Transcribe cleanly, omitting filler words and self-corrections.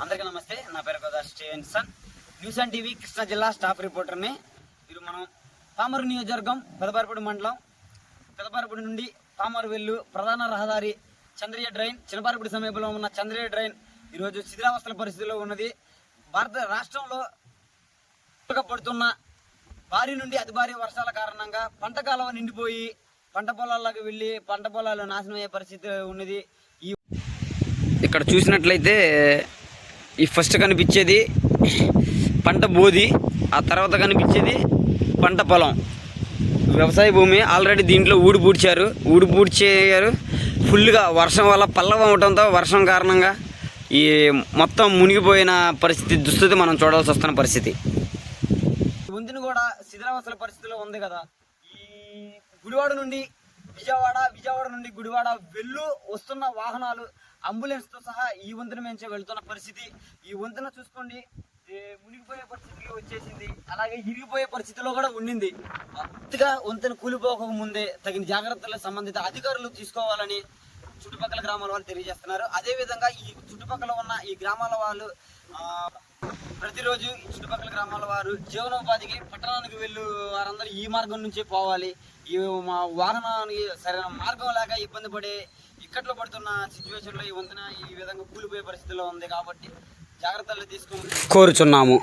అందరికీ నమస్తే. నా పేరు గోదా స్టేన్సన్. న్యూస్ అండ్ టీవీ కృష్ణా జిల్లా స్టాఫ్ రిపోర్టర్ని. మీరు మనం పామరు నియోజకవర్గం పెదపారపూడి మండలం, పెదపారపూడి నుండి పామరు వెళ్ళు ప్రధాన రహదారి చంద్రయ్య డ్రైన్, చిన్నపారపూడి సమీపంలో ఉన్న చంద్రయ్య డ్రైన్ ఈరోజు శిథిలావస్థల పరిస్థితిలో ఉన్నది. భారత రాష్ట్రంలో పడుతున్న భారీ నుండి అతి భారీ వర్షాల కారణంగా పంట కాలువ నిండిపోయి పంట పొలాల్లోకి వెళ్ళి పంట పొలాలు నాశనం అయ్యే పరిస్థితి ఉన్నది. ఇక్కడ చూసినట్లయితే ఈ ఫస్ట్ కనిపించేది పంట బోధి, ఆ తర్వాత కనిపించేది పంట పొలం, వ్యవసాయ భూమి. ఆల్రెడీ దీంట్లో ఊడి పూడ్చారు. ఫుల్గా వర్షం వల్ల పల్లవం అవడంతో వర్షం కారణంగా ఈ మొత్తం మునిగిపోయిన పరిస్థితి, దుస్థితి మనం చూడాల్సి వస్తున్న పరిస్థితి. వంతెన కూడా శిథిలావస్థల పరిస్థితిలో ఉంది కదా. ఈ గుడివాడ నుండి విజయవాడ నుండి గుడివాడ వెళ్ళు వస్తున్న వాహనాలు అంబులెన్స్తో సహా ఈ వంతెన మించి వెళ్తున్న పరిస్థితి. ఈ వంతెన చూసుకోండి, మునిగిపోయే పరిస్థితికి వచ్చేసింది. అలాగే ఇరిగిపోయే పరిస్థితిలో కూడా ఉండింది. పూర్తిగా వంతెన కూలిపోక ముందే తగిన జాగ్రత్తలు సంబంధిత అధికారులు తీసుకోవాలని చుట్టుపక్కల గ్రామాల వాళ్ళు తెలియజేస్తున్నారు. అదేవిధంగా ఈ చుట్టుపక్కల ఉన్న ఈ గ్రామాల వాళ్ళు ప్రతిరోజు ఈ చుట్టుపక్కల గ్రామాల వారు జీవనోపాధికి పట్టణానికి వెళ్ళు వారందరూ ఈ మార్గం నుంచే పోవాలి. ఈ మా వాహనానికి సరైన మార్గం లేక ఇబ్బంది పడే ఇక్కట్లో పడుతున్న సిచ్యువేషన్లో ఈ వంతెన ఈ విధంగా కూలిపోయే పరిస్థితిలో ఉంది. కాబట్టి జాగ్రత్తలు తీసుకొని కోరుచున్నాము.